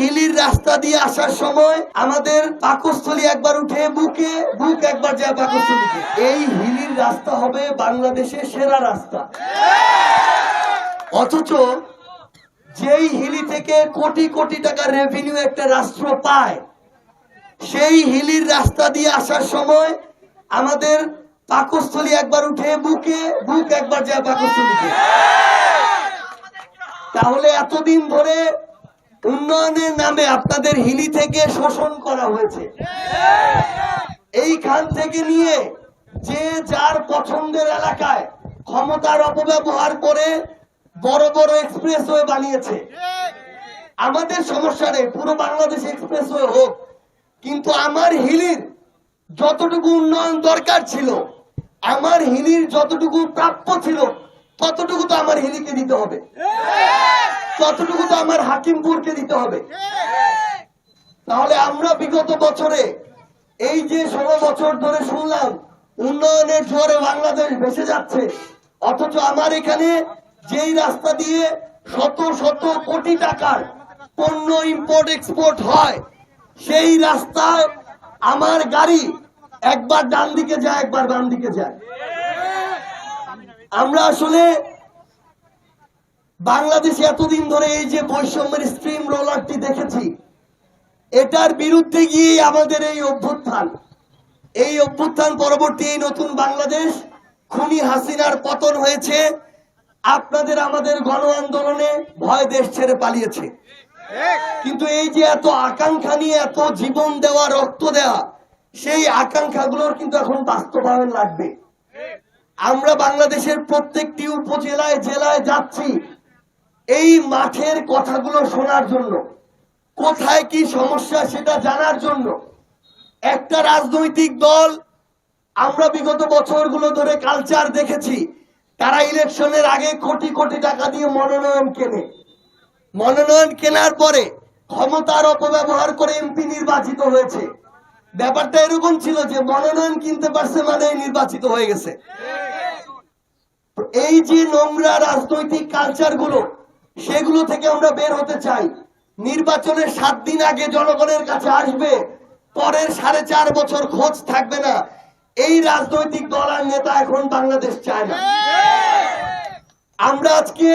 হিলির রাস্তা দিয়ে আসার সময় আমাদের পাকস্থলী একবার উঠে বুকে, বুক একবার যায় পাকস্থলীতে। এই হিলির রাস্তা হবে বাংলাদেশের সেরা রাস্তা। অথচ যেই হিলি থেকে কোটি কোটি টাকা রেভিনিউ একটা রাষ্ট্র পায়, সেই হিলির রাস্তা দিয়ে আসার সময় আমাদের পাকস্থলী একবার উঠে বুকে, বুক একবার যায় পাকস্থলীতে। তাহলে এতদিন ধরে উন্নয়নের নামে আপনাদের হিলি থেকে শোষণ করা হয়েছে। এইখান থেকে নিয়ে যে যার পছন্দের এলাকায় ক্ষমতার অপব্যবহার করে বড় বড় এক্সপ্রেসওয়ে বানিয়েছে। আমাদের সমস্যা নেই, পুরো বাংলাদেশ এক্সপ্রেসওয়ে হোক, কিন্তু আমার হিলির যতটুকু উন্নয়ন দরকার ছিল, আমার হিলির যতটুকু প্রাপ্য ছিল, ততটুকু তো আমার হিলিকে দিতে হবে, ততটুকু তো আমার হাকিমপুরকে দিতে হবে। তাহলে আমরা বিগত বছরে এই যে 16 বছর ধরে শুনলাম উন্নয়নের জোরে বাংলাদেশ ভেসে যাচ্ছে, অথচ আমার এখানে যেই রাস্তা দিয়ে শত শত কোটি টাকার পণ্য ইম্পোর্ট এক্সপোর্ট হয়, সেই রাস্তায় আমার গাড়ি একবার ডান দিকে যায়, একবার বাম দিকে যায়। আমরা আসলে বাংলাদেশে এতদিন ধরে এই যে বৈষম্যের স্ট্রিম রোলারটি দেখেছি, এটার বিরুদ্ধে গিয়ে আমাদের এই অভ্যুত্থান পরবর্তী এই নতুন বাংলাদেশ, খুনি হাসিনার পতন হয়েছে। আপনাদের আমাদের গণ আন্দোলনে ভয় দেশ ছেড়ে পালিয়েছে। কিন্তু এই যে এত আকাঙ্ক্ষা নিয়ে এত জীবন দেওয়া, রক্ত দেওয়া, সেই আকাঙ্ক্ষাগুলোর কিন্তু এখন বাস্তবায়ন লাগবে। আমরা বাংলাদেশের প্রত্যেকটি উপজেলায় জেলায় যাচ্ছি এই মাঠের কথাগুলো শোনার জন্য, কোথায় কি সমস্যা সেটা জানার জন্য। একটা রাজনৈতিক দল, আমরা বিগত বছরগুলো ধরে কালচার দেখেছি, তারা ইলেকশনের আগে কোটি কোটি টাকা দিয়ে মনোনয়ন কেনে, মনোনয়ন কেনার পরে ক্ষমতার অপব্যবহার করে এমপি নির্বাচিত হয়েছে। ব্যাপারটা এরকম ছিল যে মনোনয়ন কিনতে পারছে মানে নির্বাচিত হয়ে গেছে। এই যে নোংরা রাজনৈতিক কালচার গুলো, সেগুলো থেকে আমরা বের হতে চাই। নির্বাচনের 7 দিন আগে জনগণের কাছে আসবে, পরের 4.5 বছর খোঁজ থাকবে না। এই রাজনৈতিক দল আর নেতা এখন বাংলাদেশ চায় না। আমরা আজকে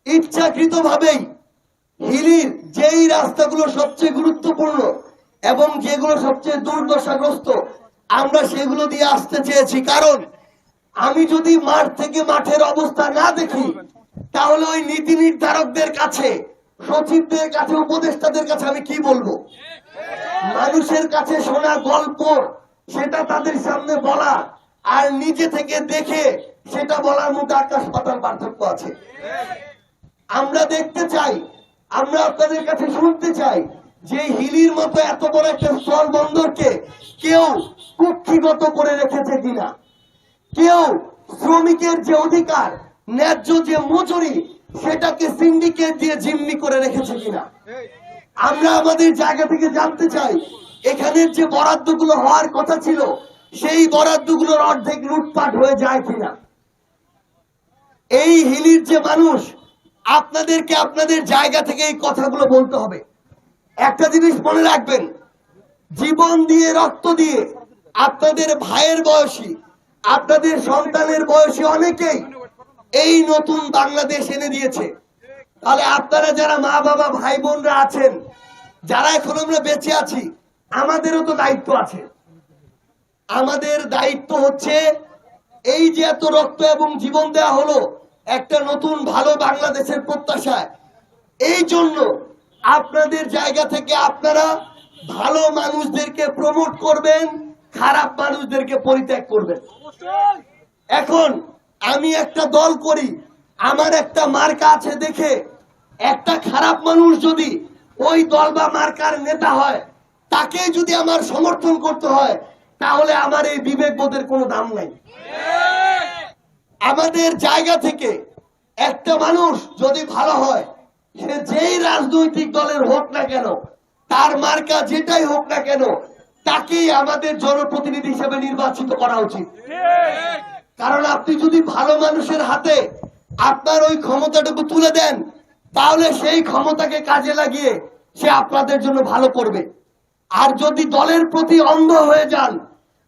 ইচ্ছাকৃতভাবেই হিলির যেই রাস্তাগুলো সবচেয়ে গুরুত্বপূর্ণ এবং যেগুলো সবচেয়ে দুর্দশাগ্রস্ত, আমরা সেগুলো দিয়ে আসতে চেয়েছি। কারণ আমি যদি মাঠ থেকে মাঠের অবস্থা না দেখি, তাহলে ওই নীতি নির্ধারকদের কাছে, সচিবদের কাছে, উপদেষ্টাদের কাছে আমি কি বলবো? মানুষের কাছে শোনা গল্প সেটা তাদের সামনে বলা আর নিজে থেকে দেখে সেটা বলার মধ্যে আকাশ পাতাল পার্থক্য আছে। আমরা দেখতে চাই, আমরা আপনাদের কাছে শুনতে চাই যে হিলির মতো এত বড় একটা স্থল বন্দরকে কেউ কুক্ষিগত করে রেখেছে কিনা, কেউ শ্রমিকের যে অধিকার, ন্যায্য যে মজুরি, সেটাকে সিন্ডিকেট দিয়ে জিম্মি করে রেখেছে কিনা। আমরা আমাদের জায়গা থেকে জানতে চাই এখানের যে বরাদ্দগুলো হওয়ার কথা ছিল, সেই বরাদ্দগুলোর অর্ধেক লুটপাট হয়ে যায় কিনা। এই হিলির যে মানুষ, আপনাদেরকে আপনাদের জায়গা থেকে এই কথাগুলো বলতে হবে। একটা জিনিস মনে রাখবেন, জীবন দিয়ে, রক্ত দিয়ে আপনাদের ভাইয়ের বয়সী, আপনাদের সন্তানের বয়সী অনেকেই এই নতুন বাংলাদেশ এনে দিয়েছে। তাহলে আপনারা যারা মা বাবা ভাই বোনরা আছেন, যারা এখন আমরা বেঁচে আছি, আমাদেরও তো দায়িত্ব আছে। আমাদের দায়িত্ব হচ্ছে এই যে এত রক্ত এবং জীবন দেওয়া হলো একটা নতুন ভালো বাংলাদেশের প্রত্যাশায়, এই জন্য আপনাদের জায়গা থেকে আপনারা ভালো মানুষদেরকে প্রমোট করবেন, খারাপ মানুষদেরকে পরিত্যাগ করবেন। এখন আমি একটা দল করি, আমার একটা মার্কা আছে দেখে একটা খারাপ মানুষ যদি ওই দল বা মার্কার নেতা হয়, তাকে যদি আমার সমর্থন করতে হয়, তাহলে আমার এই বিবেকবোধের কোনো দাম নাই। আমাদের জায়গা থেকে একটা মানুষ যদি ভালো হয়, সে যেই রাজনৈতিক দলের হোক না কেন, তার মার্কা যেটাই হোক না কেন, তাকেই আমাদের জনপ্রতিনিধি হিসেবে নির্বাচিত করা উচিত। কারণ আপনি যদি ভালো মানুষের হাতে আপনার ওই ক্ষমতাটুকু তুলে দেন, তাহলে সেই ক্ষমতাকে কাজে লাগিয়ে সে আপনাদের জন্য ভালো করবে। আর যদি দলের প্রতি অন্ধ হয়ে যান,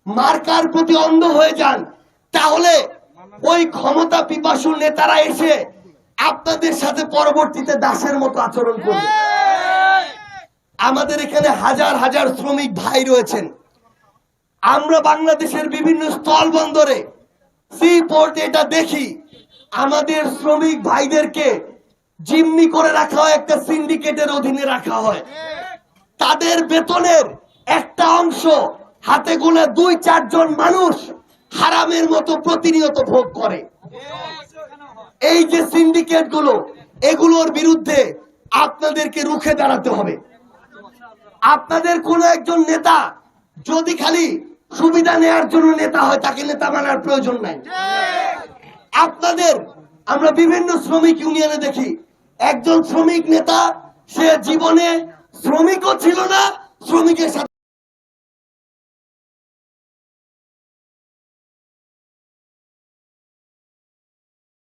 মার্কার প্রতি অন্ধ হয়ে যান, তাহলে ওই ক্ষমতা পিপাসু নেতারা এসে আপনাদের সাথে পরবর্তীতে দাসের মতো আচরণ করবে। আমাদের এখানে হাজার হাজার শ্রমিক ভাই রয়েছেন। আমরা বাংলাদেশের বিভিন্ন স্থল বন্দরে, সি পোর্টে এটা দেখি, আমাদের শ্রমিক ভাইদেরকে জিম্মি করে রাখা হয়, একটা সিন্ডিকেটের অধীনে রাখা হয়। তাদের বেতনের একটা অংশ হাতে গোনা 2-4 জন মানুষ হারামের মতো প্রতিনিয়ত ভোগ করে। এই যে সিন্ডিকেট গুলো, এগুলোর বিরুদ্ধে আপনাদেরকে রুখে দাঁড়াতে হবে। আপনাদের কোন একজন নেতা যদি খালি সুবিধা নেয়ার জন্য নেতা হয়, তাকে নেতা মানার প্রয়োজন নাই। আপনাদের, আমরা বিভিন্ন শ্রমিক ইউনিয়নে দেখি একজন শ্রমিক নেতা, সে জীবনে শ্রমিকও ছিল না, শ্রমিকের সাথে